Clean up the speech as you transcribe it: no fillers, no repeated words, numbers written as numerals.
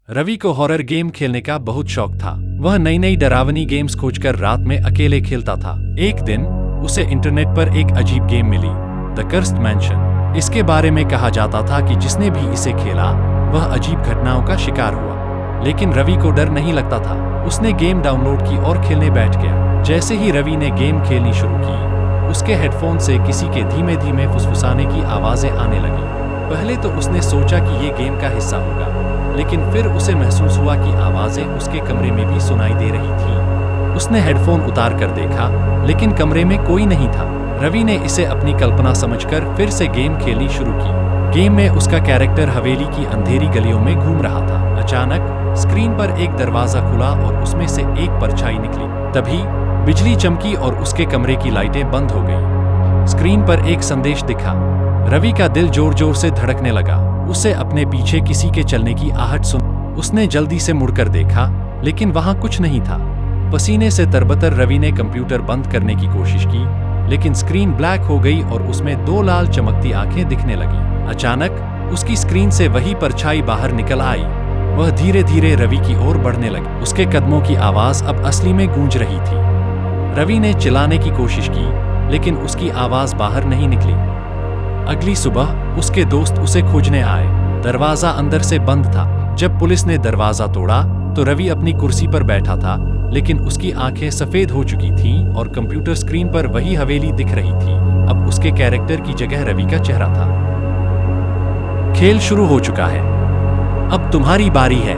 रवि को horror game खेलने का बहुत शौक था। वह नई नई डरावनी गेम्स खोजकर रात में अकेले खेलता था। एक दिन उसे इंटरनेट पर एक अजीब गेम मिली, द कर्स्ड मैंशन। इसके बारे में कहा जाता था कि जिसने भी इसे खेला वह अजीब घटनाओं का शिकार हुआ। लेकिन रवि को डर नहीं लगता था। उसने गेम डाउनलोड की और खेलने बैठ गया। जैसे ही रवि ने गेम खेलनी शुरू की, उसके हेडफोन से किसी के धीमे धीमे फुसफुसाने की आवाजें आने लगी। पहले तो उसने सोचा कि ये गेम का हिस्सा होगा, लेकिन फिर उसे महसूस हुआ कि आवाजें उसके कमरे में भी सुनाई दे रही थीं। उसने हेडफोन उतार कर देखा, लेकिन कमरे में कोई नहीं था। रवि ने इसे अपनी कल्पना समझकर फिर से गेम खेलनी शुरू की। गेम में उसका कैरेक्टर हवेली की अंधेरी गलियों में घूम रहा था। अचानक स्क्रीन पर एक दरवाजा खुला और उसमें से एक परछाई निकली। तभी बिजली चमकी और उसके कमरे की लाइटें बंद हो गईं। स्क्रीन पर एक संदेश दिखा। रवि का दिल जोर जोर से धड़कने लगा। उसे अपने पीछे किसी के चलने की आहट सुन। उसने जल्दी से मुड़कर देखा, लेकिन वहां कुछ नहीं था। पसीने से तरबतर रवि ने कंप्यूटर बंद करने की कोशिश की, लेकिन स्क्रीन ब्लैक हो गई और उसमें दो लाल चमकती आंखें दिखने लगी। अचानक उसकी स्क्रीन से वही परछाई बाहर निकल आई। वह धीरे धीरे रवि की ओर बढ़ने लगी। उसके कदमों की आवाज अब असली में गूंज रही थी। रवि ने चिल्लाने की कोशिश की, लेकिन उसकी आवाज बाहर नहीं निकली। अगली सुबह उसके दोस्त उसे खोजने आए। दरवाजा अंदर से बंद था। जब पुलिस ने दरवाजा तोड़ा तो रवि अपनी कुर्सी पर बैठा था, लेकिन उसकी आंखें सफेद हो चुकी थीं और कंप्यूटर स्क्रीन पर वही हवेली दिख रही थी। अब उसके कैरेक्टर की जगह रवि का चेहरा था। खेल शुरू हो चुका है। अब तुम्हारी बारी है।